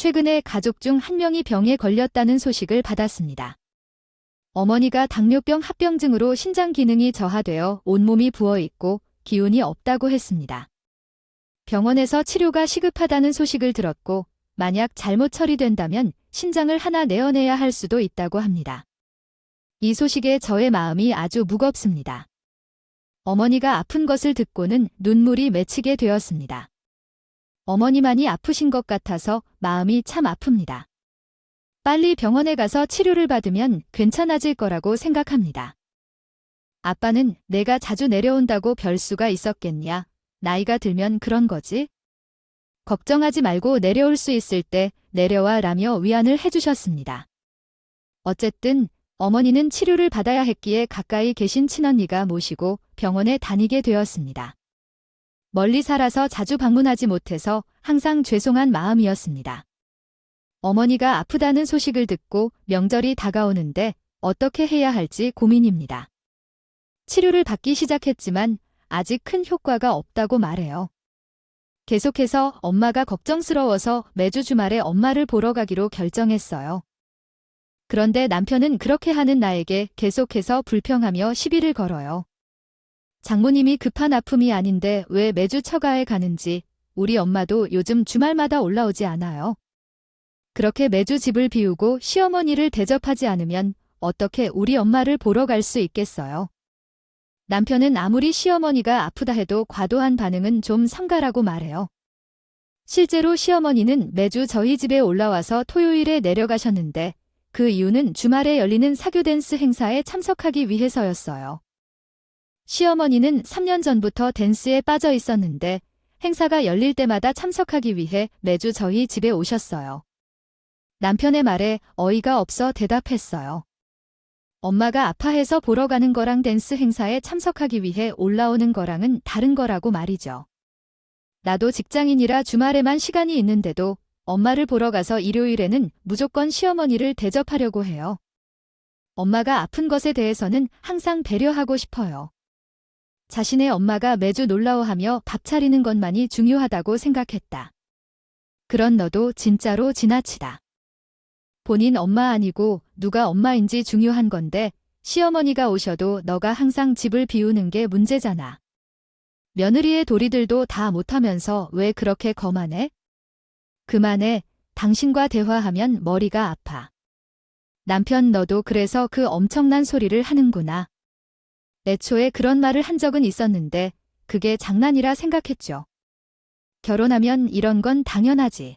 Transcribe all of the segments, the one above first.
최근에 가족 중 한 명이 병에 걸렸다는 소식을 받았습니다. 어머니가 당뇨병 합병증으로 신장 기능이 저하되어 온몸이 부어있고 기운이 없다고 했습니다. 병원에서 치료가 시급하다는 소식을 들었고 만약 잘못 처리된다면 신장을 하나 내어내야 할 수도 있다고 합니다. 이 소식에 저의 마음이 아주 무겁습니다. 어머니가 아픈 것을 듣고는 눈물이 맺히게 되었습니다. 어머니만이 아프신 것 같아서 마음이 참 아픕니다. 빨리 병원에 가서 치료를 받으면 괜찮아질 거라고 생각합니다. 아빠는 내가 자주 내려온다고 별 수가 있었겠냐? 나이가 들면 그런 거지? 걱정하지 말고 내려올 수 있을 때 내려와 라며 위안을 해주셨습니다. 어쨌든 어머니는 치료를 받아야 했기에 가까이 계신 친언니가 모시고 병원에 다니게 되었습니다. 멀리 살아서 자주 방문하지 못해서 항상 죄송한 마음이었습니다. 어머니가 아프다는 소식을 듣고 명절이 다가오는데 어떻게 해야 할지 고민입니다. 치료를 받기 시작했지만 아직 큰 효과가 없다고 말해요. 계속해서 엄마가 걱정스러워서 매주 주말에 엄마를 보러 가기로 결정했어요. 그런데 남편은 그렇게 하는 나에게 계속해서 불평하며 시비를 걸어요. 장모님이 급한 아픔이 아닌데 왜 매주 처가에 가는지 우리 엄마도 요즘 주말마다 올라오지 않아요. 그렇게 매주 집을 비우고 시어머니를 대접하지 않으면 어떻게 우리 엄마를 보러 갈 수 있겠어요. 남편은 아무리 시어머니가 아프다 해도 과도한 반응은 좀 삼가라고 말해요. 실제로 시어머니는 매주 저희 집에 올라와서 토요일에 내려가셨는데 그 이유는 주말에 열리는 사교 댄스 행사에 참석하기 위해서였어요. 시어머니는 3년 전부터 댄스에 빠져 있었는데 행사가 열릴 때마다 참석하기 위해 매주 저희 집에 오셨어요. 남편의 말에 어이가 없어 대답했어요. 엄마가 아파해서 보러 가는 거랑 댄스 행사에 참석하기 위해 올라오는 거랑은 다른 거라고 말이죠. 나도 직장인이라 주말에만 시간이 있는데도 엄마를 보러 가서 일요일에는 무조건 시어머니를 대접하려고 해요. 엄마가 아픈 것에 대해서는 항상 배려하고 싶어요. 자신의 엄마가 매주 놀라워하며 밥 차리는 것만이 중요하다고 생각했다. 그런 너도 진짜로 지나치다. 본인 엄마 아니고 누가 엄마인지 중요한 건데 시어머니가 오셔도 너가 항상 집을 비우는 게 문제잖아. 며느리의 도리들도 다 못하면서 왜 그렇게 거만해? 그만해. 당신과 대화하면 머리가 아파. 남편 너도 그래서 그 엄청난 소리를 하는구나. 애초에 그런 말을 한 적은 있었는데 그게 장난이라 생각했죠. 결혼하면 이런 건 당연하지.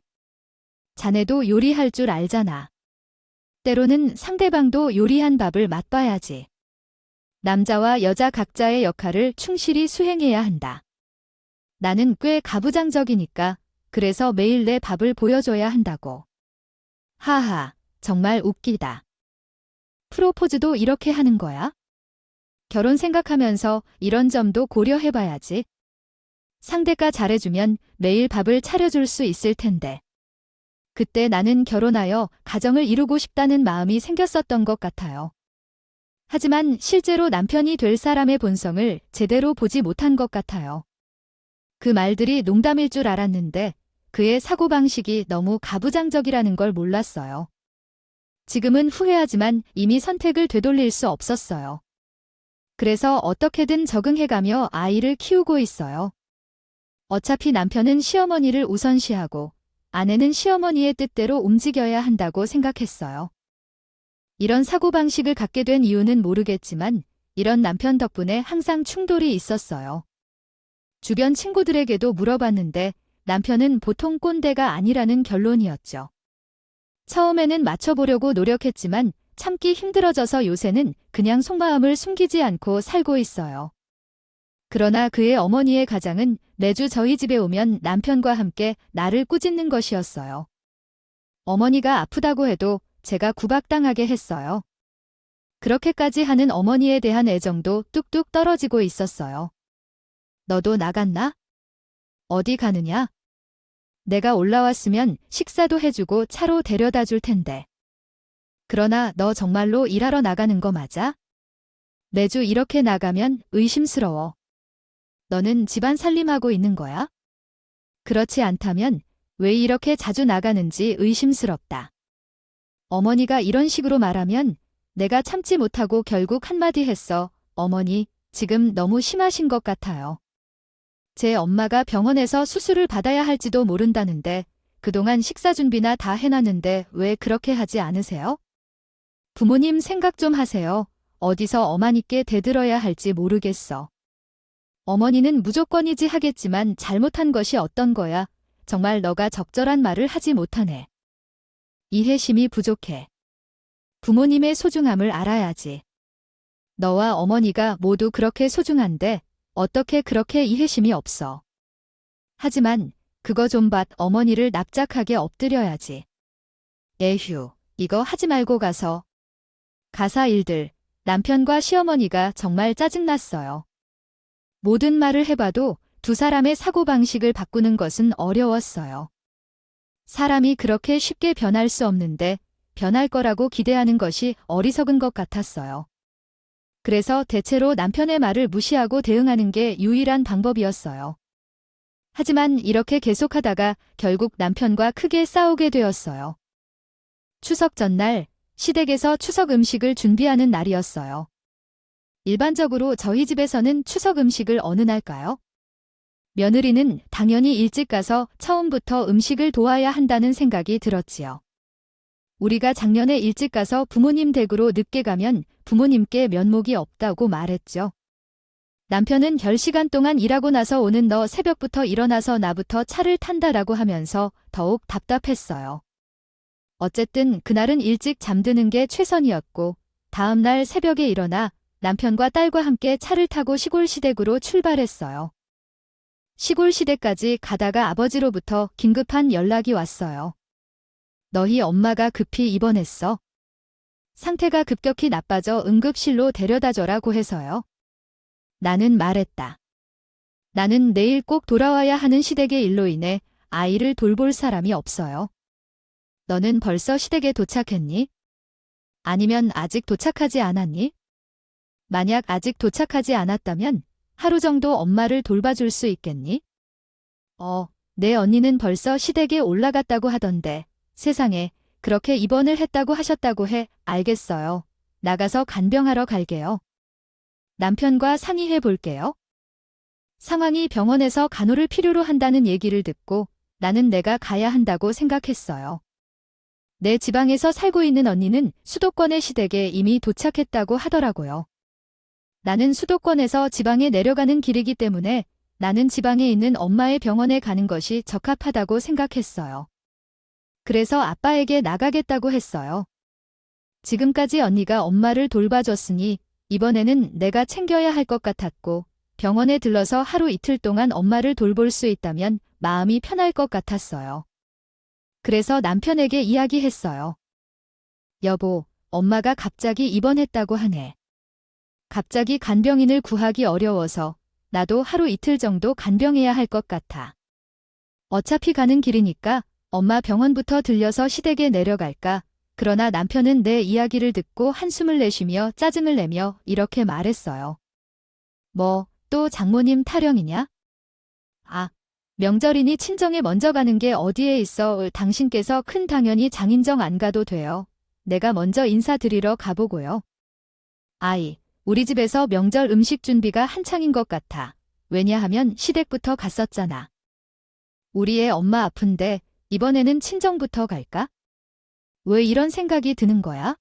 자네도 요리할 줄 알잖아. 때로는 상대방도 요리한 밥을 맛봐야지. 남자와 여자 각자의 역할을 충실히 수행해야 한다. 나는 꽤 가부장적이니까 그래서 매일 내 밥을 보여줘야 한다고. 하하, 정말 웃기다. 프로포즈도 이렇게 하는 거야? 결혼 생각하면서 이런 점도 고려해봐야지. 상대가 잘해주면 매일 밥을 차려줄 수 있을 텐데. 그때 나는 결혼하여 가정을 이루고 싶다는 마음이 생겼었던 것 같아요. 하지만 실제로 남편이 될 사람의 본성을 제대로 보지 못한 것 같아요. 그 말들이 농담일 줄 알았는데 그의 사고방식이 너무 가부장적이라는 걸 몰랐어요. 지금은 후회하지만 이미 선택을 되돌릴 수 없었어요. 그래서 어떻게든 적응해가며 아이를 키우고 있어요. 어차피 남편은 시어머니를 우선시하고 아내는 시어머니의 뜻대로 움직여야 한다고 생각했어요. 이런 사고방식을 갖게 된 이유는 모르겠지만 이런 남편 덕분에 항상 충돌이 있었어요. 주변 친구들에게도 물어봤는데 남편은 보통 꼰대가 아니라는 결론이었죠. 처음에는 맞춰보려고 노력했지만 참기 힘들어져서 요새는 그냥 속마음을 숨기지 않고 살고 있어요. 그러나 그의 어머니의 가장은 매주 저희 집에 오면 남편과 함께 나를 꾸짖는 것이었어요. 어머니가 아프다고 해도 제가 구박당하게 했어요. 그렇게까지 하는 어머니에 대한 애정도 뚝뚝 떨어지고 있었어요. 너도 나갔나? 어디 가느냐? 내가 올라왔으면 식사도 해주고 차로 데려다 줄 텐데. 그러나 너 정말로 일하러 나가는 거 맞아? 매주 이렇게 나가면 의심스러워. 너는 집안 살림하고 있는 거야? 그렇지 않다면 왜 이렇게 자주 나가는지 의심스럽다. 어머니가 이런 식으로 말하면 내가 참지 못하고 결국 한마디 했어. 어머니, 지금 너무 심하신 것 같아요. 제 엄마가 병원에서 수술을 받아야 할지도 모른다는데 그동안 식사 준비나 다 해놨는데 왜 그렇게 하지 않으세요? 부모님 생각 좀 하세요. 어디서 어머니께 대들어야 할지 모르겠어. 어머니는 무조건이지 하겠지만 잘못한 것이 어떤 거야. 정말 너가 적절한 말을 하지 못하네. 이해심이 부족해. 부모님의 소중함을 알아야지. 너와 어머니가 모두 그렇게 소중한데 어떻게 그렇게 이해심이 없어. 하지만 그거 좀 봐. 어머니를 납작하게 엎드려야지. 에휴, 이거 하지 말고 가서. 가사 일들, 남편과 시어머니가 정말 짜증났어요. 모든 말을 해봐도 두 사람의 사고방식을 바꾸는 것은 어려웠어요. 사람이 그렇게 쉽게 변할 수 없는데 변할 거라고 기대하는 것이 어리석은 것 같았어요. 그래서 대체로 남편의 말을 무시하고 대응하는 게 유일한 방법이었어요. 하지만 이렇게 계속하다가 결국 남편과 크게 싸우게 되었어요. 추석 전날 시댁에서 추석 음식을 준비하는 날이었어요. 일반적으로 저희 집에서는 추석 음식을 어느 날까요? 며느리는 당연히 일찍 가서 처음부터 음식을 도와야 한다는 생각이 들었지요. 우리가 작년에 일찍 가서 부모님 댁으로 늦게 가면 부모님께 면목이 없다고 말했죠. 남편은 10시간 동안 일하고 나서 오는 너 새벽부터 일어나서 나부터 차를 탄다라고 하면서 더욱 답답했어요. 어쨌든 그날은 일찍 잠드는 게 최선이었고 다음 날 새벽에 일어나 남편과 딸과 함께 차를 타고 시골 시댁으로 출발했어요. 시골 시댁까지 가다가 아버지로부터 긴급한 연락이 왔어요. 너희 엄마가 급히 입원했어. 상태가 급격히 나빠져 응급실로 데려다줘라고 해서요. 나는 말했다. 나는 내일 꼭 돌아와야 하는 시댁의 일로 인해 아이를 돌볼 사람이 없어요. 너는 벌써 시댁에 도착했니? 아니면 아직 도착하지 않았니? 만약 아직 도착하지 않았다면 하루 정도 엄마를 돌봐줄 수 있겠니? 내 언니는 벌써 시댁에 올라갔다고 하던데 세상에 그렇게 입원을 했다고 하셨다고 해. 알겠어요. 나가서 간병하러 갈게요. 남편과 상의해 볼게요. 상황이 병원에서 간호를 필요로 한다는 얘기를 듣고 나는 내가 가야 한다고 생각했어요. 내 지방에서 살고 있는 언니는 수도권의 시댁에 이미 도착했다고 하더라고요. 나는 수도권에서 지방에 내려가는 길이기 때문에 나는 지방에 있는 엄마의 병원에 가는 것이 적합하다고 생각했어요. 그래서 아빠에게 나가겠다고 했어요. 지금까지 언니가 엄마를 돌봐줬으니 이번에는 내가 챙겨야 할 것 같았고 병원에 들러서 하루 이틀 동안 엄마를 돌볼 수 있다면 마음이 편할 것 같았어요. 그래서 남편에게 이야기했어요. 여보, 엄마가 갑자기 입원했다고 하네. 갑자기 간병인을 구하기 어려워서 나도 하루 이틀 정도 간병해야 할 것 같아. 어차피 가는 길이니까 엄마 병원부터 들려서 시댁에 내려갈까? 그러나 남편은 내 이야기를 듣고 한숨을 내쉬며 짜증을 내며 이렇게 말했어요. 뭐, 또 장모님 타령이냐? 명절이니 친정에 먼저 가는 게 어디에 있어. 당신께서 큰 당연히 장인정 안 가도 돼요. 내가 먼저 인사드리러 가보고요. 우리 집에서 명절 음식 준비가 한창인 것 같아. 왜냐하면 시댁부터 갔었잖아. 우리 애 엄마 아픈데 이번에는 친정부터 갈까? 왜 이런 생각이 드는 거야?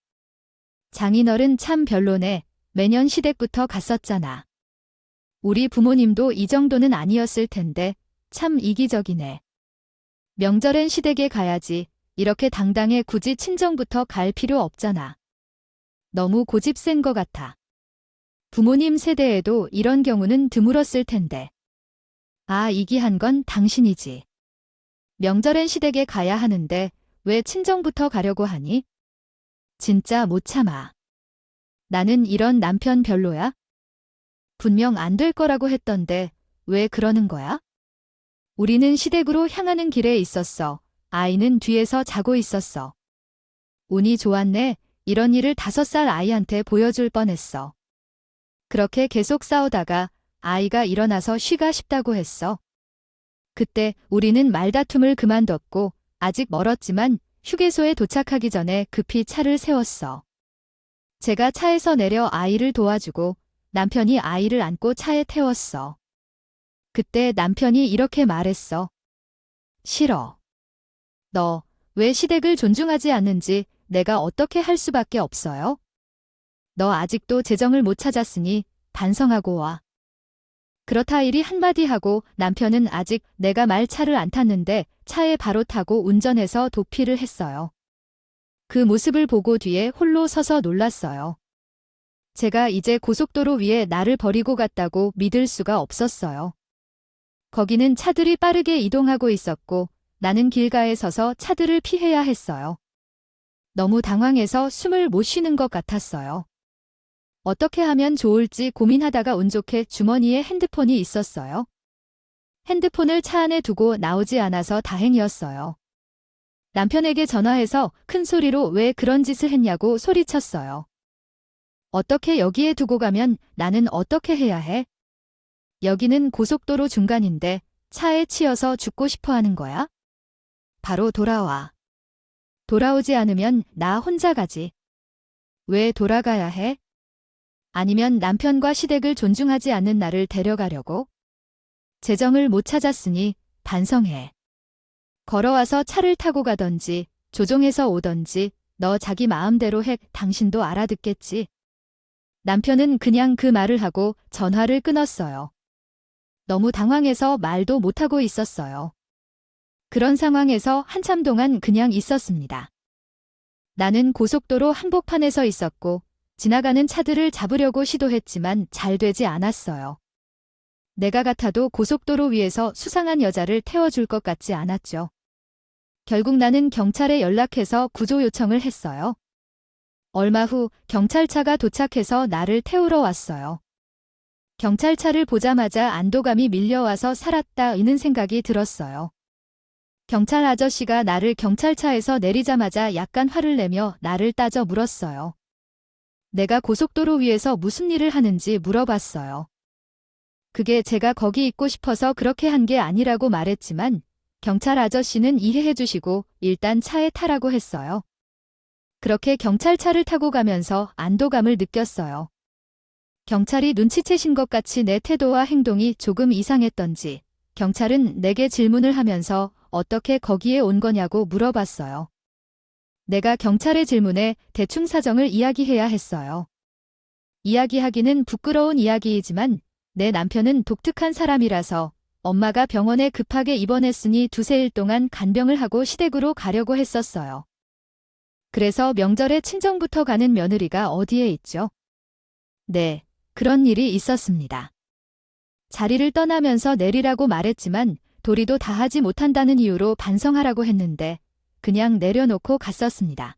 장인어른 참 별로네. 매년 시댁부터 갔었잖아. 우리 부모님도 이 정도는 아니었을 텐데 참 이기적이네. 명절엔 시댁에 가야지. 이렇게 당당해 굳이 친정부터 갈 필요 없잖아. 너무 고집 센 것 같아. 부모님 세대에도 이런 경우는 드물었을 텐데. 이기한 건 당신이지. 명절엔 시댁에 가야 하는데 왜 친정부터 가려고 하니? 진짜 못 참아. 나는 이런 남편 별로야? 분명 안 될 거라고 했던데 왜 그러는 거야? 우리는 시댁으로 향하는 길에 있었어. 아이는 뒤에서 자고 있었어. 운이 좋았네. 이런 일을 5살 아이한테 보여줄 뻔했어. 그렇게 계속 싸우다가 아이가 일어나서 쉬가 싶다고 했어. 그때 우리는 말다툼을 그만뒀고 아직 멀었지만 휴게소에 도착하기 전에 급히 차를 세웠어. 제가 차에서 내려 아이를 도와주고 남편이 아이를 안고 차에 태웠어. 그때 남편이 이렇게 말했어. 싫어. 너 왜 시댁을 존중하지 않는지 내가 어떻게 할 수밖에 없어요? 너 아직도 재정을 못 찾았으니 반성하고 와. 그렇다 일이 한마디 하고 남편은 아직 내가 말차를 안 탔는데 차에 바로 타고 운전해서 도피를 했어요. 그 모습을 보고 뒤에 홀로 서서 놀랐어요. 제가 이제 고속도로 위에 나를 버리고 갔다고 믿을 수가 없었어요. 거기는 차들이 빠르게 이동하고 있었고 나는 길가에 서서 차들을 피해야 했어요. 너무 당황해서 숨을 못 쉬는 것 같았어요. 어떻게 하면 좋을지 고민하다가 운 좋게 주머니에 핸드폰이 있었어요. 핸드폰을 차 안에 두고 나오지 않아서 다행이었어요. 남편에게 전화해서 큰 소리로 왜 그런 짓을 했냐고 소리쳤어요. 어떻게 여기에 두고 가면 나는 어떻게 해야 해? 여기는 고속도로 중간인데 차에 치여서 죽고 싶어 하는 거야? 바로 돌아와. 돌아오지 않으면 나 혼자 가지. 왜 돌아가야 해? 아니면 남편과 시댁을 존중하지 않는 나를 데려가려고? 재정을 못 찾았으니 반성해. 걸어와서 차를 타고 가던지 조종해서 오던지 너 자기 마음대로 해. 당신도 알아듣겠지. 남편은 그냥 그 말을 하고 전화를 끊었어요. 너무 당황해서 말도 못하고 있었어요. 그런 상황에서 한참 동안 그냥 있었습니다. 나는 고속도로 한복판에 서 있었고 지나가는 차들을 잡으려고 시도했지만 잘 되지 않았어요. 내가 같아도 고속도로 위에서 수상한 여자를 태워줄 것 같지 않았죠. 결국 나는 경찰에 연락해서 구조 요청을 했어요. 얼마 후 경찰차가 도착해서 나를 태우러 왔어요. 경찰차를 보자마자 안도감이 밀려와서 살았다 이는 생각이 들었어요. 경찰 아저씨가 나를 경찰차에서 내리자마자 약간 화를 내며 나를 따져 물었어요. 내가 고속도로 위에서 무슨 일을 하는지 물어봤어요. 그게 제가 거기 있고 싶어서 그렇게 한 게 아니라고 말했지만 경찰 아저씨는 이해해 주시고 일단 차에 타라고 했어요. 그렇게 경찰차를 타고 가면서 안도감을 느꼈어요. 경찰이 눈치채신 것 같이 내 태도와 행동이 조금 이상했던지 경찰은 내게 질문을 하면서 어떻게 거기에 온 거냐고 물어봤어요. 내가 경찰의 질문에 대충 사정을 이야기해야 했어요. 이야기하기는 부끄러운 이야기이지만 내 남편은 독특한 사람이라서 엄마가 병원에 급하게 입원했으니 두세 일 동안 간병을 하고 시댁으로 가려고 했었어요. 그래서 명절에 친정부터 가는 며느리가 어디에 있죠? 네, 그런 일이 있었습니다. 자리를 떠나면서 내리라고 말했지만 도리도 다 하지 못한다는 이유로 반성하라고 했는데 그냥 내려놓고 갔었습니다.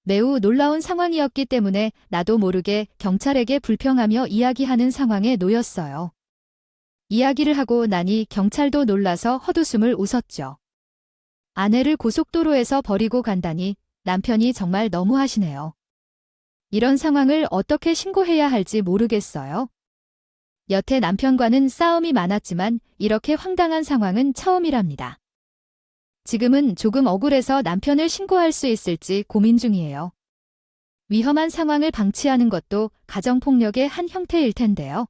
매우 놀라운 상황이었기 때문에 나도 모르게 경찰에게 불평하며 이야기하는 상황에 놓였어요. 이야기를 하고 나니 경찰도 놀라서 헛웃음을 웃었죠. 아내를 고속도로에서 버리고 간다니 남편이 정말 너무하시네요. 이런 상황을 어떻게 신고해야 할지 모르겠어요. 여태 남편과는 싸움이 많았지만 이렇게 황당한 상황은 처음이랍니다. 지금은 조금 억울해서 남편을 신고할 수 있을지 고민 중이에요. 위험한 상황을 방치하는 것도 가정폭력의 한 형태일 텐데요.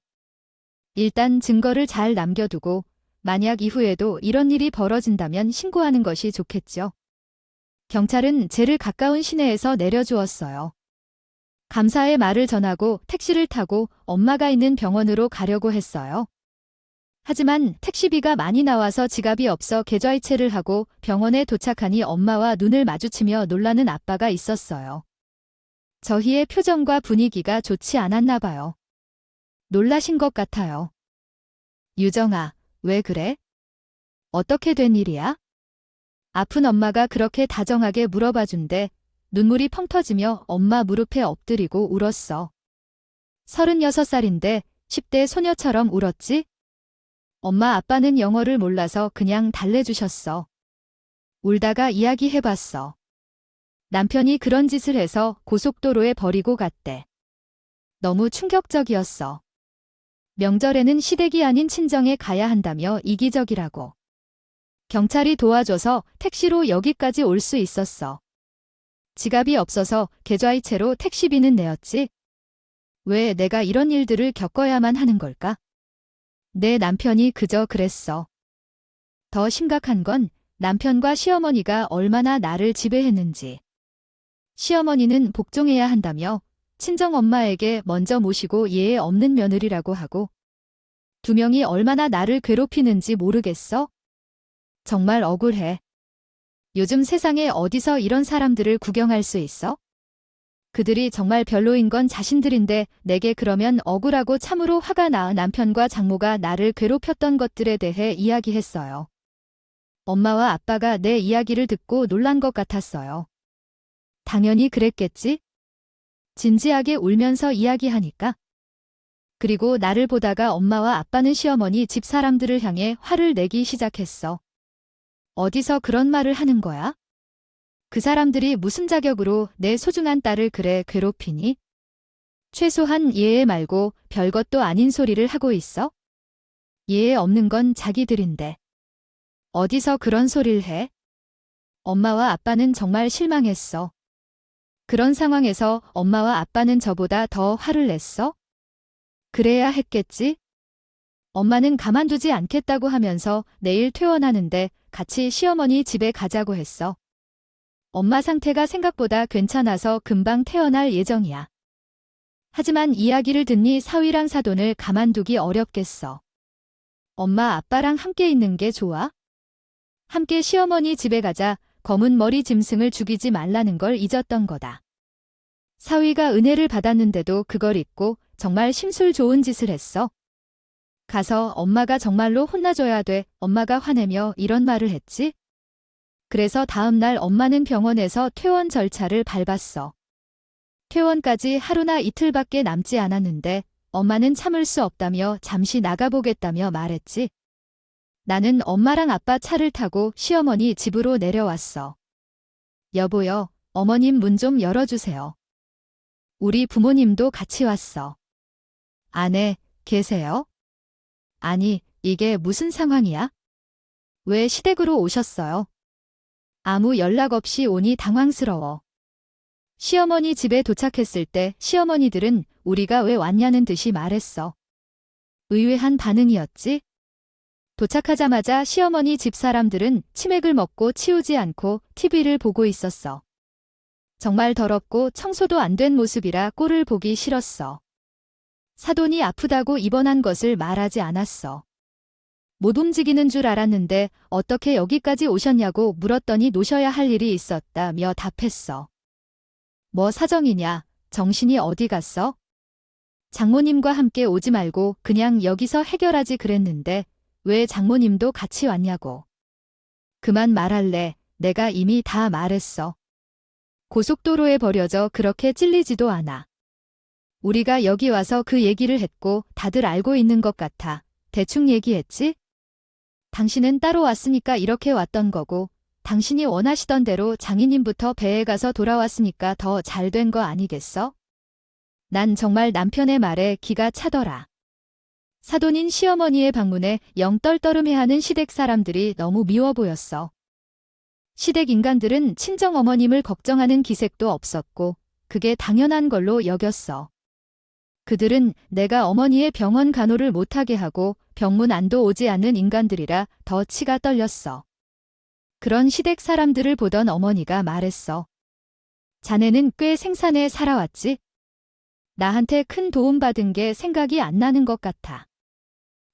일단 증거를 잘 남겨두고 만약 이후에도 이런 일이 벌어진다면 신고하는 것이 좋겠죠. 경찰은 제일 가까운 시내에서 내려주었어요. 감사의 말을 전하고 택시를 타고 엄마가 있는 병원으로 가려고 했어요. 하지만 택시비가 많이 나와서 지갑이 없어 계좌이체를 하고 병원에 도착하니 엄마와 눈을 마주치며 놀라는 아빠가 있었어요. 저희의 표정과 분위기가 좋지 않았나 봐요. 놀라신 것 같아요. 유정아, 왜 그래? 어떻게 된 일이야? 아픈 엄마가 그렇게 다정하게 물어봐준데 눈물이 펑 터지며 엄마 무릎에 엎드리고 울었어. 36살인데 10대 소녀처럼 울었지? 엄마 아빠는 영어를 몰라서 그냥 달래주셨어. 울다가 이야기해봤어. 남편이 그런 짓을 해서 고속도로에 버리고 갔대. 너무 충격적이었어. 명절에는 시댁이 아닌 친정에 가야 한다며 이기적이라고. 경찰이 도와줘서 택시로 여기까지 올 수 있었어. 지갑이 없어서 계좌이체로 택시비는 내었지. 왜 내가 이런 일들을 겪어야만 하는 걸까? 내 남편이 그저 그랬어. 더 심각한 건 남편과 시어머니가 얼마나 나를 지배했는지. 시어머니는 복종해야 한다며 친정엄마에게 먼저 모시고 예에 없는 며느리라고 하고, 두 명이 얼마나 나를 괴롭히는지 모르겠어? 정말 억울해. 요즘 세상에 어디서 이런 사람들을 구경할 수 있어? 그들이 정말 별로인 건 자신들인데 내게 그러면 억울하고 참으로 화가 나. 남편과 장모가 나를 괴롭혔던 것들에 대해 이야기했어요. 엄마와 아빠가 내 이야기를 듣고 놀란 것 같았어요. 당연히 그랬겠지? 진지하게 울면서 이야기하니까. 그리고 나를 보다가 엄마와 아빠는 시어머니 집 사람들을 향해 화를 내기 시작했어. 어디서 그런 말을 하는 거야? 그 사람들이 무슨 자격으로 내 소중한 딸을 그래 괴롭히니? 최소한 예에 말고 별것도 아닌 소리를 하고 있어? 예에 없는 건 자기들인데. 어디서 그런 소리를 해? 엄마와 아빠는 정말 실망했어. 그런 상황에서 엄마와 아빠는 저보다 더 화를 냈어? 그래야 했겠지? 엄마는 가만두지 않겠다고 하면서 내일 퇴원하는데 같이 시어머니 집에 가자고 했어. 엄마 상태가 생각보다 괜찮아서 금방 퇴원할 예정이야. 하지만 이야기를 듣니 사위랑 사돈을 가만두기 어렵겠어. 엄마 아빠랑 함께 있는 게 좋아? 함께 시어머니 집에 가자. 검은 머리 짐승을 죽이지 말라는 걸 잊었던 거다. 사위가 은혜를 받았는데도 그걸 잊고 정말 심술 좋은 짓을 했어. 가서 엄마가 정말로 혼나줘야 돼. 엄마가 화내며 이런 말을 했지. 그래서 다음 날 엄마는 병원에서 퇴원 절차를 밟았어. 퇴원까지 하루나 이틀밖에 남지 않았는데 엄마는 참을 수 없다며 잠시 나가보겠다며 말했지. 나는 엄마랑 아빠 차를 타고 시어머니 집으로 내려왔어. 여보요, 어머님 문 좀 열어주세요. 우리 부모님도 같이 왔어. 안에 계세요? 아니, 이게 무슨 상황이야? 왜 시댁으로 오셨어요? 아무 연락 없이 오니 당황스러워. 시어머니 집에 도착했을 때 시어머니들은 우리가 왜 왔냐는 듯이 말했어. 의외한 반응이었지? 도착하자마자 시어머니 집 사람들은 치맥을 먹고 치우지 않고 TV를 보고 있었어. 정말 더럽고 청소도 안 된 모습이라 꼴을 보기 싫었어. 사돈이 아프다고 입원한 것을 말하지 않았어. 못 움직이는 줄 알았는데 어떻게 여기까지 오셨냐고 물었더니 노셔야 할 일이 있었다며 답했어. 뭐 사정이냐? 정신이 어디 갔어? 장모님과 함께 오지 말고 그냥 여기서 해결하지 그랬는데 왜 장모님도 같이 왔냐고. 그만 말할래. 내가 이미 다 말했어. 고속도로에 버려져 그렇게 찔리지도 않아. 우리가 여기 와서 그 얘기를 했고 다들 알고 있는 것 같아. 대충 얘기했지? 당신은 따로 왔으니까 이렇게 왔던 거고 당신이 원하시던 대로 장인님부터 배에 가서 돌아왔으니까 더 잘 된 거 아니겠어? 난 정말 남편의 말에 기가 차더라. 사돈인 시어머니의 방문에 영 떨떠름해하는 시댁 사람들이 너무 미워 보였어. 시댁 인간들은 친정어머님을 걱정하는 기색도 없었고 그게 당연한 걸로 여겼어. 그들은 내가 어머니의 병원 간호를 못하게 하고 병문 안도 오지 않는 인간들이라 더 치가 떨렸어. 그런 시댁 사람들을 보던 어머니가 말했어. 자네는 꽤 생산에 살아왔지? 나한테 큰 도움 받은 게 생각이 안 나는 것 같아.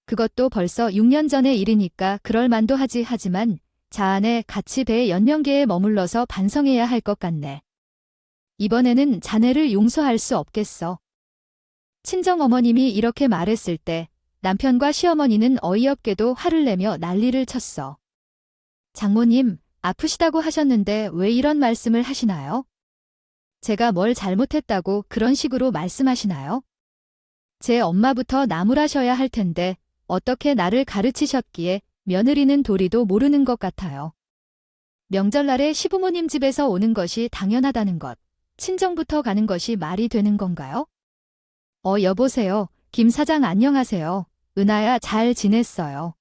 그것도 벌써 6년 전의 일이니까 그럴 만도 하지만 자안에 같이 배 연명계에 머물러서 반성해야 할 것 같네. 이번에는 자네를 용서할 수 없겠어. 친정어머님이 이렇게 말했을 때 남편과 시어머니는 어이없게도 화를 내며 난리를 쳤어. 장모님, 아프시다고 하셨는데 왜 이런 말씀을 하시나요? 제가 뭘 잘못했다고 그런 식으로 말씀하시나요? 제 엄마부터 나무라셔야 할 텐데 어떻게 나를 가르치셨기에 며느리는 도리도 모르는 것 같아요. 명절날에 시부모님 집에서 오는 것이 당연하다는 것, 친정부터 가는 것이 말이 되는 건가요? 여보세요. 김 사장 안녕하세요. 은하야 잘 지냈어요.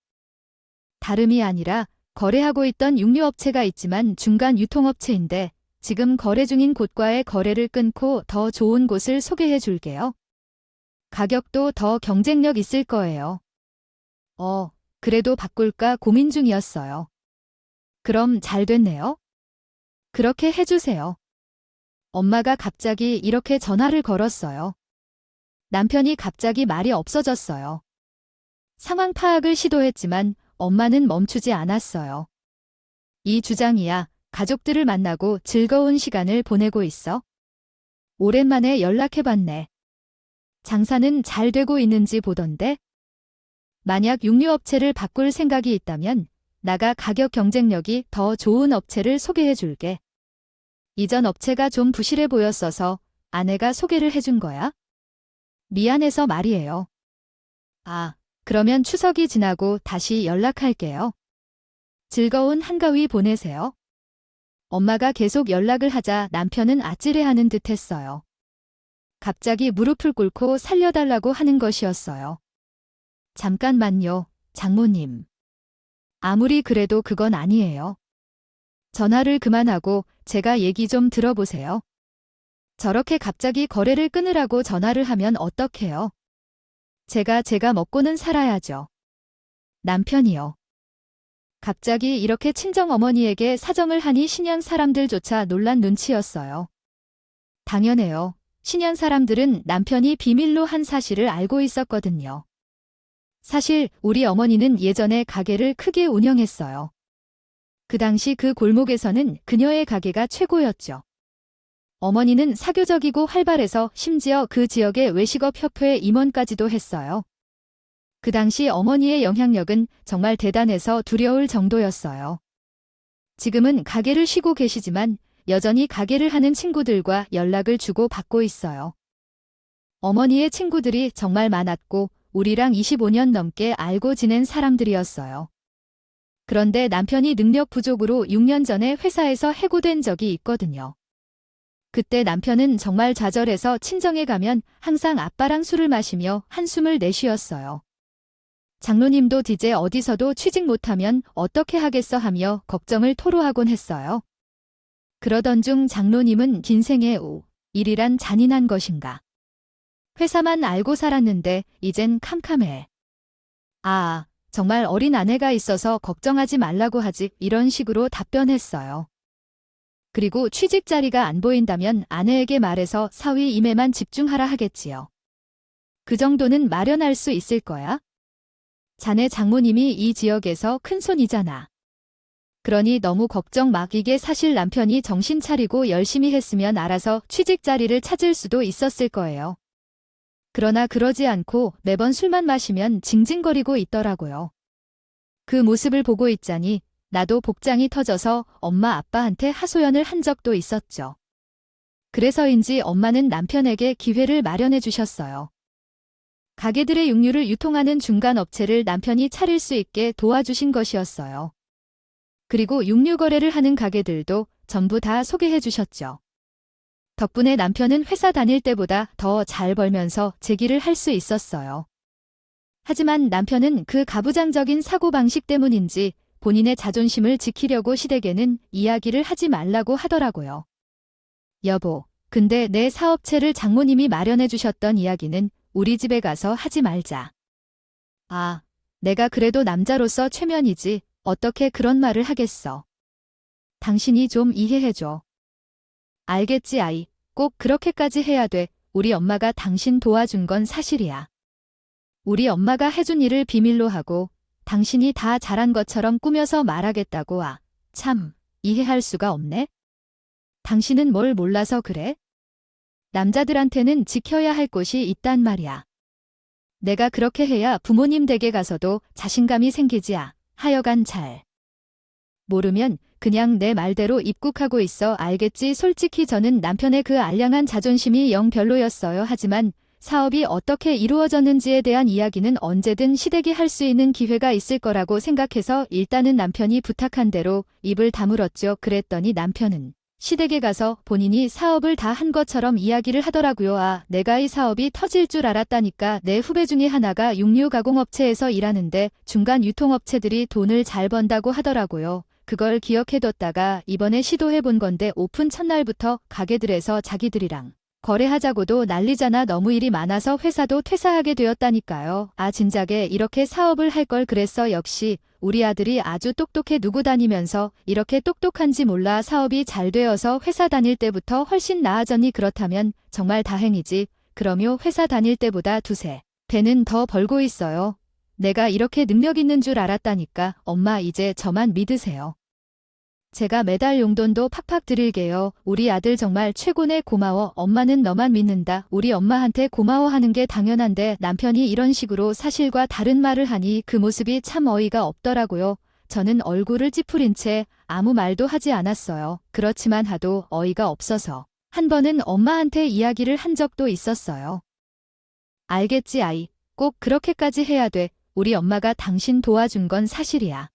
다름이 아니라 거래하고 있던 육류업체가 있지만 중간 유통업체인데 지금 거래 중인 곳과의 거래를 끊고 더 좋은 곳을 소개해 줄게요. 가격도 더 경쟁력 있을 거예요. 그래도 바꿀까 고민 중이었어요. 그럼 잘 됐네요. 그렇게 해주세요. 엄마가 갑자기 이렇게 전화를 걸었어요. 남편이 갑자기 말이 없어졌어요. 상황 파악을 시도했지만 엄마는 멈추지 않았어요. 이 주장이야. 가족들을 만나고 즐거운 시간을 보내고 있어? 오랜만에 연락해봤네. 장사는 잘 되고 있는지 보던데? 만약 육류업체를 바꿀 생각이 있다면 나가 가격 경쟁력이 더 좋은 업체를 소개해 줄게. 이전 업체가 좀 부실해 보였어서 아내가 소개를 해준 거야? 미안해서 말이에요. 그러면 추석이 지나고 다시 연락할게요. 즐거운 한가위 보내세요. 엄마가 계속 연락을 하자 남편은 아찔해하는 듯 했어요. 갑자기 무릎을 꿇고 살려달라고 하는 것이었어요. 잠깐만요, 장모님. 아무리 그래도 그건 아니에요. 전화를 그만하고 제가 얘기 좀 들어보세요. 저렇게 갑자기 거래를 끊으라고 전화를 하면 어떡해요? 제가 먹고는 살아야죠. 남편이요. 갑자기 이렇게 친정어머니에게 사정을 하니 신양 사람들조차 놀란 눈치였어요. 당연해요. 신양 사람들은 남편이 비밀로 한 사실을 알고 있었거든요. 사실 우리 어머니는 예전에 가게를 크게 운영했어요. 그 당시 그 골목에서는 그녀의 가게가 최고였죠. 어머니는 사교적이고 활발해서 심지어 그 지역의 외식업 협회 임원까지도 했어요. 그 당시 어머니의 영향력은 정말 대단해서 두려울 정도였어요. 지금은 가게를 쉬고 계시지만 여전히 가게를 하는 친구들과 연락을 주고 받고 있어요. 어머니의 친구들이 정말 많았고 우리랑 25년 넘게 알고 지낸 사람들이었어요. 그런데 남편이 능력 부족으로 6년 전에 회사에서 해고된 적이 있거든요. 그때 남편은 정말 좌절해서 친정에 가면 항상 아빠랑 술을 마시며 한숨을 내쉬었어요. 장로님도 이제 어디서도 취직 못하면 어떻게 하겠어 하며 걱정을 토로하곤 했어요. 그러던 중 장로님은 긴 생의 일이란 잔인한 것인가. 회사만 알고 살았는데 이젠 캄캄해. 정말 어린 아내가 있어서 걱정하지 말라고 하지 이런 식으로 답변했어요. 그리고 취직 자리가 안 보인다면 아내에게 말해서 사위 임에만 집중하라 하겠지요. 그 정도는 마련할 수 있을 거야? 자네 장모님이 이 지역에서 큰손이잖아. 그러니 너무 걱정 마. 이게 사실 남편이 정신 차리고 열심히 했으면 알아서 취직 자리를 찾을 수도 있었을 거예요. 그러나 그러지 않고 매번 술만 마시면 징징거리고 있더라고요. 그 모습을 보고 있자니 나도 복장이 터져서 엄마 아빠한테 하소연을 한 적도 있었죠. 그래서인지 엄마는 남편에게 기회를 마련해 주셨어요. 가게들의 육류를 유통하는 중간 업체를 남편이 차릴 수 있게 도와주신 것이었어요. 그리고 육류 거래를 하는 가게들도 전부 다 소개해 주셨죠. 덕분에 남편은 회사 다닐 때보다 더 잘 벌면서 재기를 할 수 있었어요. 하지만 남편은 그 가부장적인 사고방식 때문인지 본인의 자존심을 지키려고 시댁에는 이야기를 하지 말라고 하더라고요. 여보, 근데 내 사업체를 장모님이 마련해 주셨던 이야기는 우리 집에 가서 하지 말자. 내가 그래도 남자로서 최면이지 어떻게 그런 말을 하겠어. 당신이 좀 이해해줘. 알겠지 아이, 꼭 그렇게까지 해야 돼. 우리 엄마가 당신 도와준 건 사실이야. 우리 엄마가 해준 일을 비밀로 하고 당신이 다 잘한 것처럼 꾸며서 말하겠다고 참, 이해할 수가 없네. 당신은 뭘 몰라서 그래? 남자들한테는 지켜야 할 곳이 있단 말이야. 내가 그렇게 해야 부모님 댁에 가서도 자신감이 생기지 하여간 잘. 모르면 그냥 내 말대로 입국하고 있어. 알겠지? 솔직히 저는 남편의 그 알량한 자존심이 영 별로였어요. 하지만 사업이 어떻게 이루어졌는지에 대한 이야기는 언제든 시댁이 할 수 있는 기회가 있을 거라고 생각해서 일단은 남편이 부탁한 대로 입을 다물었죠. 그랬더니 남편은 시댁에 가서 본인이 사업을 다 한 것처럼 이야기를 하더라고요. 아, 내가 이 사업이 터질 줄 알았다니까. 내 후배 중에 하나가 육류 가공업체에서 일하는데 중간 유통업체들이 돈을 잘 번다고 하더라고요. 그걸 기억해뒀다가 이번에 시도해본 건데 오픈 첫날부터 가게들에서 자기들이랑 거래하자고도 난리잖아. 너무 일이 많아서 회사도 퇴사하게 되었다니까요. 아, 진작에 이렇게 사업을 할 걸 그랬어. 역시 우리 아들이 아주 똑똑해. 누구 다니면서 이렇게 똑똑한지 몰라. 사업이 잘 되어서 회사 다닐 때부터 훨씬 나아졌니? 그렇다면 정말 다행이지. 그럼요, 회사 다닐 때보다 두세 배는 더 벌고 있어요. 내가 이렇게 능력 있는 줄 알았다니까. 엄마, 이제 저만 믿으세요. 제가 매달 용돈도 팍팍 드릴게요. 우리 아들 정말 최고네. 고마워. 엄마는 너만 믿는다. 우리 엄마한테 고마워하는 게 당연한데 남편이 이런 식으로 사실과 다른 말을 하니 그 모습이 참 어이가 없더라고요. 저는 얼굴을 찌푸린 채 아무 말도 하지 않았어요. 그렇지만 하도 어이가 없어서 한 번은 엄마한테 이야기를 한 적도 있었어요. 알겠지, 아이. 꼭 그렇게까지 해야 돼. 우리 엄마가 당신 도와준 건 사실이야.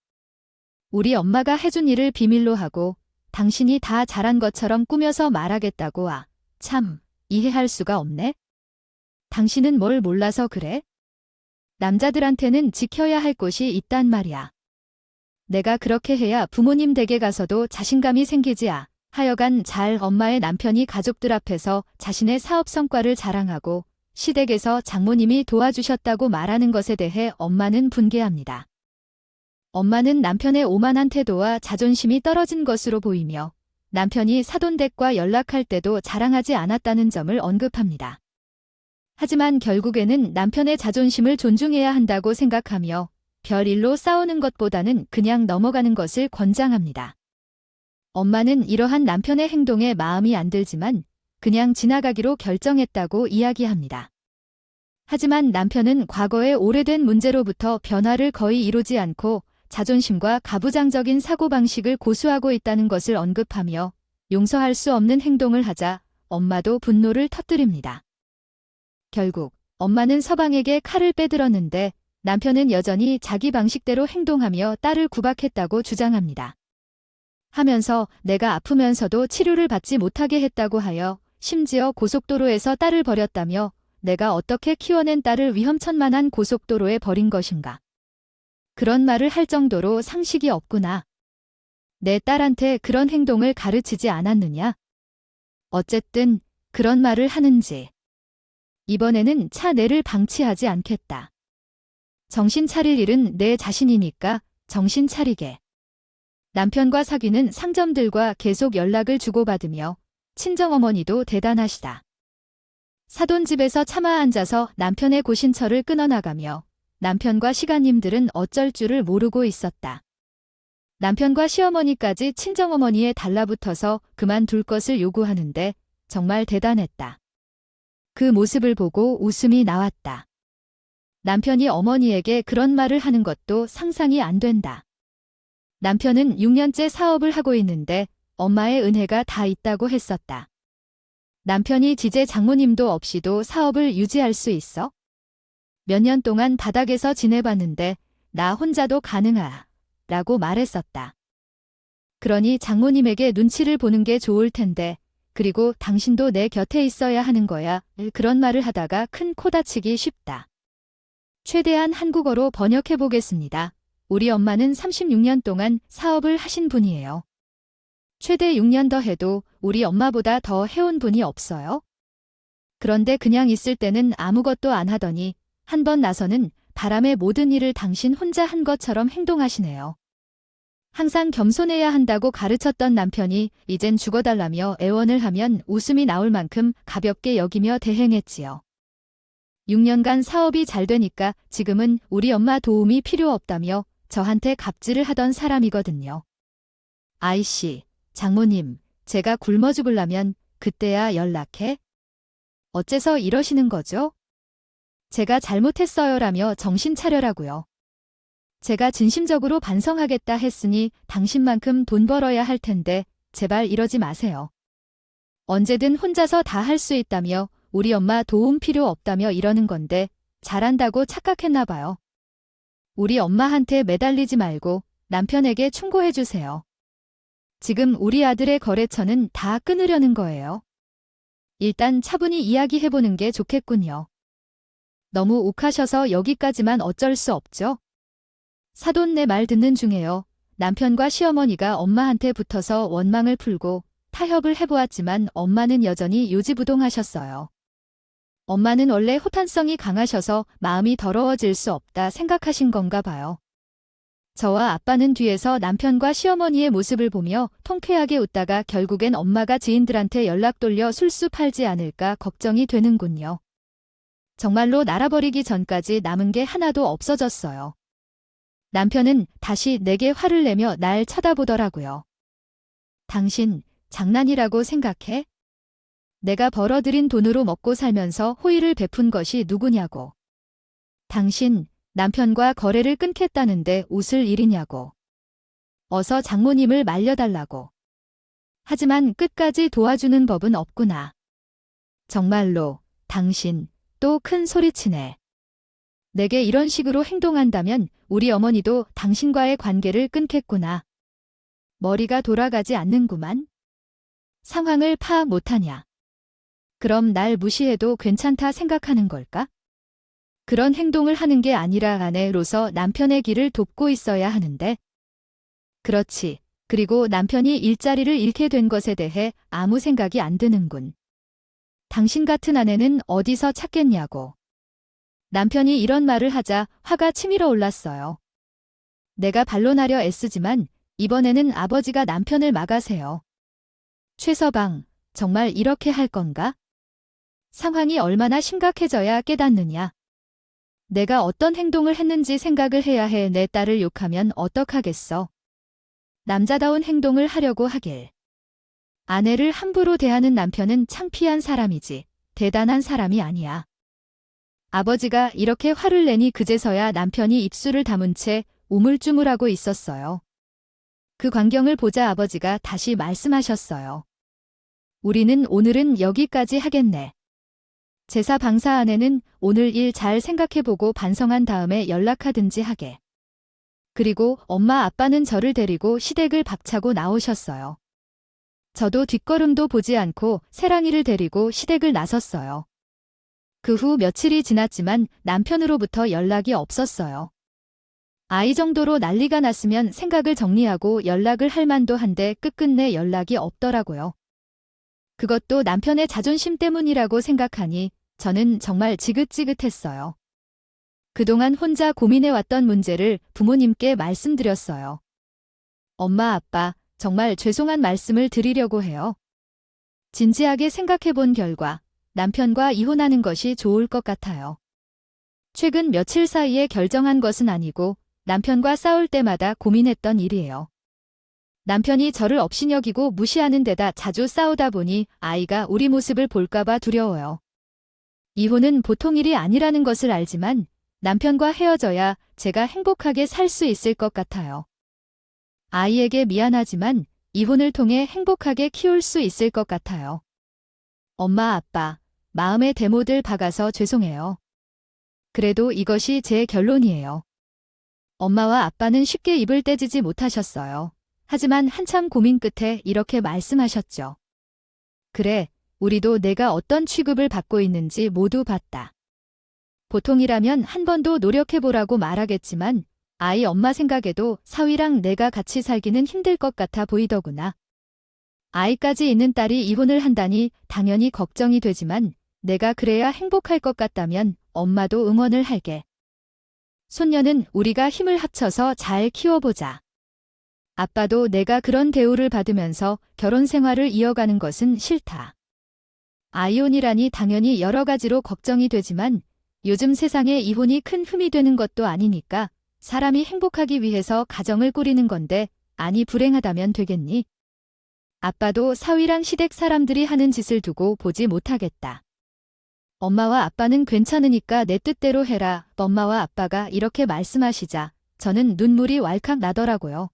우리 엄마가 해준 일을 비밀로 하고 당신이 다 잘한 것처럼 꾸며서 말하겠다고. 아, 참, 이해할 수가 없네. 당신은 뭘 몰라서 그래? 남자들한테는 지켜야 할 곳이 있단 말이야. 내가 그렇게 해야 부모님 댁에 가서도 자신감이 생기지. 아, 하여간 잘 엄마의 남편이 가족들 앞에서 자신의 사업 성과를 자랑하고 시댁에서 장모님이 도와주셨다고 말하는 것에 대해 엄마는 분개합니다. 엄마는 남편의 오만한 태도와 자존심이 떨어진 것으로 보이며 남편이 사돈댁과 연락할 때도 자랑하지 않았다는 점을 언급합니다. 하지만 결국에는 남편의 자존심을 존중해야 한다고 생각하며 별일로 싸우는 것보다는 그냥 넘어가는 것을 권장합니다. 엄마는 이러한 남편의 행동에 마음이 안 들지만 그냥 지나가기로 결정했다고 이야기합니다. 하지만 남편은 과거의 오래된 문제로부터 변화를 거의 이루지 않고 자존심과 가부장적인 사고방식을 고수하고 있다는 것을 언급하며 용서할 수 없는 행동을 하자 엄마도 분노를 터뜨립니다. 결국 엄마는 서방에게 칼을 빼들었는데 남편은 여전히 자기 방식대로 행동하며 딸을 구박했다고 주장합니다. 하면서 내가 아프면서도 치료를 받지 못하게 했다고 하여 심지어 고속도로에서 딸을 버렸다며 내가 어떻게 키워낸 딸을 위험천만한 고속도로에 버린 것인가. 그런 말을 할 정도로 상식이 없구나. 내 딸한테 그런 행동을 가르치지 않았느냐? 어쨌든 그런 말을 하는지. 이번에는 차내를 방치하지 않겠다. 정신 차릴 일은 내 자신이니까 정신 차리게. 남편과 사귀는 상점들과 계속 연락을 주고받으며 친정어머니도 대단하시다. 사돈집에서 차마 앉아서 남편의 고신처를 끊어나가며 남편과 시가님들은 어쩔 줄을 모르고 있었다. 남편과 시어머니까지 친정어머니에 달라붙어서 그만둘 것을 요구하는데 정말 대단했다. 그 모습을 보고 웃음이 나왔다. 남편이 어머니에게 그런 말을 하는 것도 상상이 안 된다. 남편은 6년째 사업을 하고 있는데 엄마의 은혜가 다 있다고 했었다. 남편이 지제 장모님도 없이도 사업을 유지할 수 있어? 몇 년 동안 바닥에서 지내봤는데 나 혼자도 가능하 라고 말했었다. 그러니 장모님에게 눈치를 보는 게 좋을 텐데 그리고 당신도 내 곁에 있어야 하는 거야. 그런 말을 하다가 큰 코 다치기 쉽다. 최대한 한국어로 번역해 보겠습니다. 우리 엄마는 36년 동안 사업을 하신 분이에요. 최대 6년 더 해도 우리 엄마보다 더 해온 분이 없어요. 그런데 그냥 있을 때는 아무것도 안 하더니 한 번 나서는 바람의 모든 일을 당신 혼자 한 것처럼 행동하시네요. 항상 겸손해야 한다고 가르쳤던 남편이 이젠 죽어달라며 애원을 하면 웃음이 나올 만큼 가볍게 여기며 대행했지요. 6년간 사업이 잘 되니까 지금은 우리 엄마 도움이 필요 없다며 저한테 갑질을 하던 사람이거든요. 아이씨, 장모님, 제가 굶어 죽으려면 그때야 연락해? 어째서 이러시는 거죠? 제가 잘못했어요라며 정신 차려라고요. 제가 진심적으로 반성하겠다 했으니 당신만큼 돈 벌어야 할 텐데 제발 이러지 마세요. 언제든 혼자서 다 할 수 있다며 우리 엄마 도움 필요 없다며 이러는 건데 잘한다고 착각했나 봐요. 우리 엄마한테 매달리지 말고 남편에게 충고해 주세요. 지금 우리 아들의 거래처는 다 끊으려는 거예요. 일단 차분히 이야기해보는 게 좋겠군요. 너무 욱하셔서 여기까지만 어쩔 수 없죠? 사돈 내 말 듣는 중에요. 남편과 시어머니가 엄마한테 붙어서 원망을 풀고 타협을 해보았지만 엄마는 여전히 요지부동하셨어요. 엄마는 원래 호탄성이 강하셔서 마음이 더러워질 수 없다 생각하신 건가 봐요. 저와 아빠는 뒤에서 남편과 시어머니의 모습을 보며 통쾌하게 웃다가 결국엔 엄마가 지인들한테 연락 돌려 술수 팔지 않을까 걱정이 되는군요. 정말로 날아버리기 전까지 남은 게 하나도 없어졌어요. 남편은 다시 내게 화를 내며 날 쳐다보더라고요. 당신 장난이라고 생각해? 내가 벌어들인 돈으로 먹고 살면서 호의를 베푼 것이 누구냐고. 당신 남편과 거래를 끊겠다는데 웃을 일이냐고. 어서 장모님을 말려달라고. 하지만 끝까지 도와주는 법은 없구나. 정말로 당신 또 큰 소리치네. 내게 이런 식으로 행동한다면 우리 어머니도 당신과의 관계를 끊겠구나. 머리가 돌아가지 않는구만. 상황을 파악 못하냐. 그럼 날 무시해도 괜찮다 생각하는 걸까? 그런 행동을 하는 게 아니라 아내로서 남편의 길을 돕고 있어야 하는데. 그렇지. 그리고 남편이 일자리를 잃게 된 것에 대해 아무 생각이 안 드는군. 당신 같은 아내는 어디서 찾겠냐고. 남편이 이런 말을 하자 화가 치밀어 올랐어요. 내가 반론하려 애쓰지만 이번에는 아버지가 남편을 막아세요. 최서방, 정말 이렇게 할 건가? 상황이 얼마나 심각해져야 깨닫느냐. 내가 어떤 행동을 했는지 생각을 해야 해. 내 딸을 욕하면 어떡하겠어. 남자다운 행동을 하려고 하길. 아내를 함부로 대하는 남편은 창피한 사람이지 대단한 사람이 아니야. 아버지가 이렇게 화를 내니 그제서야 남편이 입술을 다문 채 우물쭈물하고 있었어요. 그 광경을 보자 아버지가 다시 말씀하셨어요. 우리는 오늘은 여기까지 하겠네. 제사 방사 아내는 오늘 일 잘 생각해보고 반성한 다음에 연락하든지 하게. 그리고 엄마 아빠는 저를 데리고 시댁을 박차고 나오셨어요. 저도 뒷걸음도 보지 않고 세랑이를 데리고 시댁을 나섰어요. 그 후 며칠이 지났지만 남편으로부터 연락이 없었어요. 아이 정도로 난리가 났으면 생각을 정리하고 연락을 할 만도 한데 끝끝내 연락이 없더라고요. 그것도 남편의 자존심 때문이라고 생각하니 저는 정말 지긋지긋했어요. 그동안 혼자 고민해왔던 문제를 부모님께 말씀드렸어요. 엄마, 아빠, 정말 죄송한 말씀을 드리려고 해요. 진지하게 생각해본 결과 남편과 이혼하는 것이 좋을 것 같아요. 최근 며칠 사이에 결정한 것은 아니고 남편과 싸울 때마다 고민했던 일이에요. 남편이 저를 업신여기고 무시하는 데다 자주 싸우다 보니 아이가 우리 모습을 볼까봐 두려워요. 이혼은 보통 일이 아니라는 것을 알지만 남편과 헤어져야 제가 행복하게 살 수 있을 것 같아요. 아이에게 미안하지만 이혼을 통해 행복하게 키울 수 있을 것 같아요. 엄마, 아빠, 마음에 대못을 박아서 죄송해요. 그래도 이것이 제 결론이에요. 엄마와 아빠는 쉽게 입을 떼지지 못하셨어요. 하지만 한참 고민 끝에 이렇게 말씀하셨죠. 그래, 우리도 내가 어떤 취급을 받고 있는지 모두 봤다. 보통이라면 한 번 더 노력해보라고 말하겠지만 아이 엄마 생각에도 사위랑 내가 같이 살기는 힘들 것 같아 보이더구나. 아이까지 있는 딸이 이혼을 한다니 당연히 걱정이 되지만 내가 그래야 행복할 것 같다면 엄마도 응원을 할게. 손녀는 우리가 힘을 합쳐서 잘 키워보자. 아빠도 내가 그런 대우를 받으면서 결혼 생활을 이어가는 것은 싫다. 아이혼이라니 당연히 여러 가지로 걱정이 되지만 요즘 세상에 이혼이 큰 흠이 되는 것도 아니니까 사람이 행복하기 위해서 가정을 꾸리는 건데 아니 불행하다면 되겠니? 아빠도 사위랑 시댁 사람들이 하는 짓을 두고 보지 못하겠다. 엄마와 아빠는 괜찮으니까 내 뜻대로 해라. 엄마와 아빠가 이렇게 말씀하시자 저는 눈물이 왈칵 나더라고요.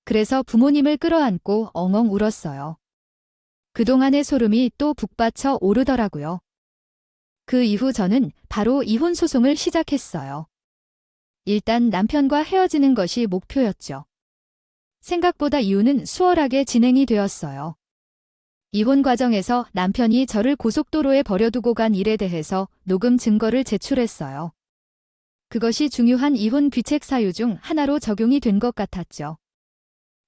그래서 부모님을 끌어안고 엉엉 울었어요. 그동안의 소름이 또 북받쳐 오르더라고요. 그 이후 저는 바로 이혼 소송을 시작했어요. 일단 남편과 헤어지는 것이 목표였죠. 생각보다 이혼은 수월하게 진행이 되었어요. 이혼 과정에서 남편이 저를 고속도로에 버려두고 간 일에 대해서 녹음 증거를 제출했어요. 그것이 중요한 이혼 귀책 사유 중 하나로 적용이 된 것 같았죠.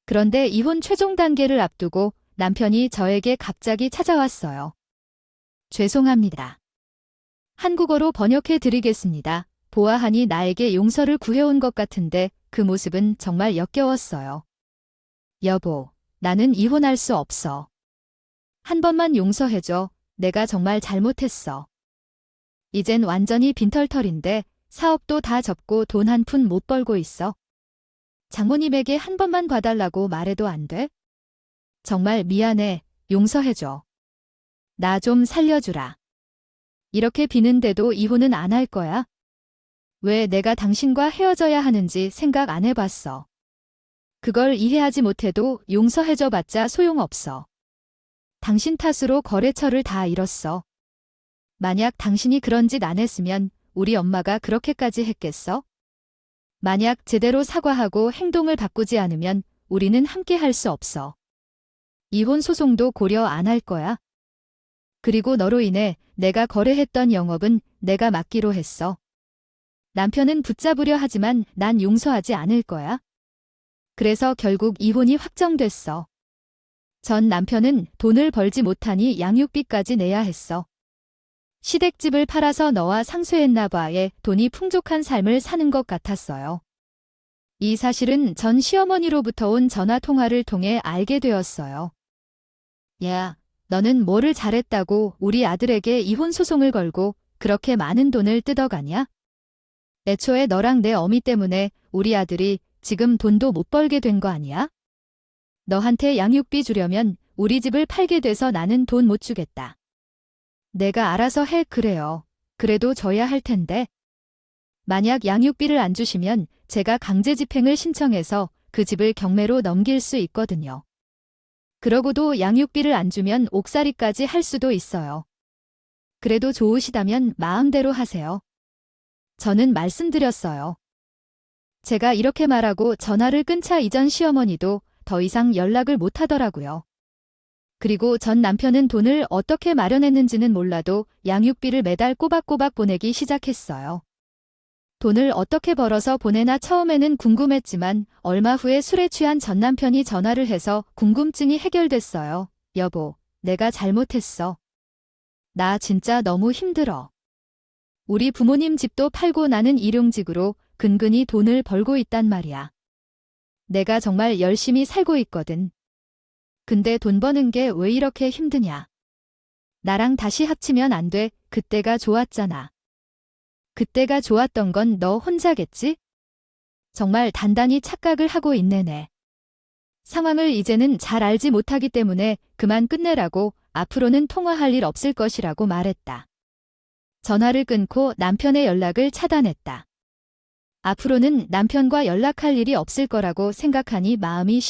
그런데 이혼 최종 단계를 앞두고 남편이 저에게 갑자기 찾아왔어요. 죄송합니다. 한국어로 번역해 드리겠습니다. 보아하니 나에게 용서를 구해온 것 같은데 그 모습은 정말 역겨웠어요. 여보, 나는 이혼할 수 없어. 한 번만 용서해줘. 내가 정말 잘못했어. 이젠 완전히 빈털털인데 사업도 다 접고 돈 한 푼 못 벌고 있어. 장모님에게 한 번만 봐달라고 말해도 안 돼? 정말 미안해. 용서해줘. 나 좀 살려주라. 이렇게 비는데도 이혼은 안 할 거야? 왜 내가 당신과 헤어져야 하는지 생각 안 해봤어. 그걸 이해하지 못해도 용서해줘 봤자 소용없어. 당신 탓으로 거래처를 다 잃었어. 만약 당신이 그런 짓 안 했으면 우리 엄마가 그렇게까지 했겠어? 만약 제대로 사과하고 행동을 바꾸지 않으면 우리는 함께 할 수 없어. 이혼 소송도 고려 안 할 거야. 그리고 너로 인해 내가 거래했던 영업은 내가 맡기로 했어. 남편은 붙잡으려 하지만 난 용서하지 않을 거야. 그래서 결국 이혼이 확정됐어. 전 남편은 돈을 벌지 못하니 양육비까지 내야 했어. 시댁집을 팔아서 너와 상쇄했나 봐에 돈이 풍족한 삶을 사는 것 같았어요. 이 사실은 전 시어머니로부터 온 전화 통화를 통해 알게 되었어요. 야, 너는 뭐를 잘했다고 우리 아들에게 이혼 소송을 걸고 그렇게 많은 돈을 뜯어가냐? 애초에 너랑 내 어미 때문에 우리 아들이 지금 돈도 못 벌게 된 거 아니야? 너한테 양육비 주려면 우리 집을 팔게 돼서 나는 돈 못 주겠다. 내가 알아서 해. 그래요. 그래도 줘야 할 텐데. 만약 양육비를 안 주시면 제가 강제집행을 신청해서 그 집을 경매로 넘길 수 있거든요. 그러고도 양육비를 안 주면 옥살이까지 할 수도 있어요. 그래도 좋으시다면 마음대로 하세요. 저는 말씀드렸어요. 제가 이렇게 말하고 전화를 끊자 이전 시어머니도 더 이상 연락을 못 하더라고요. 그리고 전 남편은 돈을 어떻게 마련했는지는 몰라도 양육비를 매달 꼬박꼬박 보내기 시작했어요. 돈을 어떻게 벌어서 보내나 처음에는 궁금했지만 얼마 후에 술에 취한 전 남편이 전화를 해서 궁금증이 해결됐어요. 여보, 내가 잘못했어. 나 진짜 너무 힘들어. 우리 부모님 집도 팔고 나는 일용직으로 근근히 돈을 벌고 있단 말이야. 내가 정말 열심히 살고 있거든. 근데 돈 버는 게 왜 이렇게 힘드냐? 나랑 다시 합치면 안 돼. 그때가 좋았잖아. 그때가 좋았던 건 너 혼자겠지? 정말 단단히 착각을 하고 있네네. 상황을 이제는 잘 알지 못하기 때문에 그만 끝내라고 앞으로는 통화할 일 없을 것이라고 말했다. 전화를 끊고 남편의 연락을 차단했다. 앞으로는 남편과 연락할 일이 없을 거라고 생각하니 마음이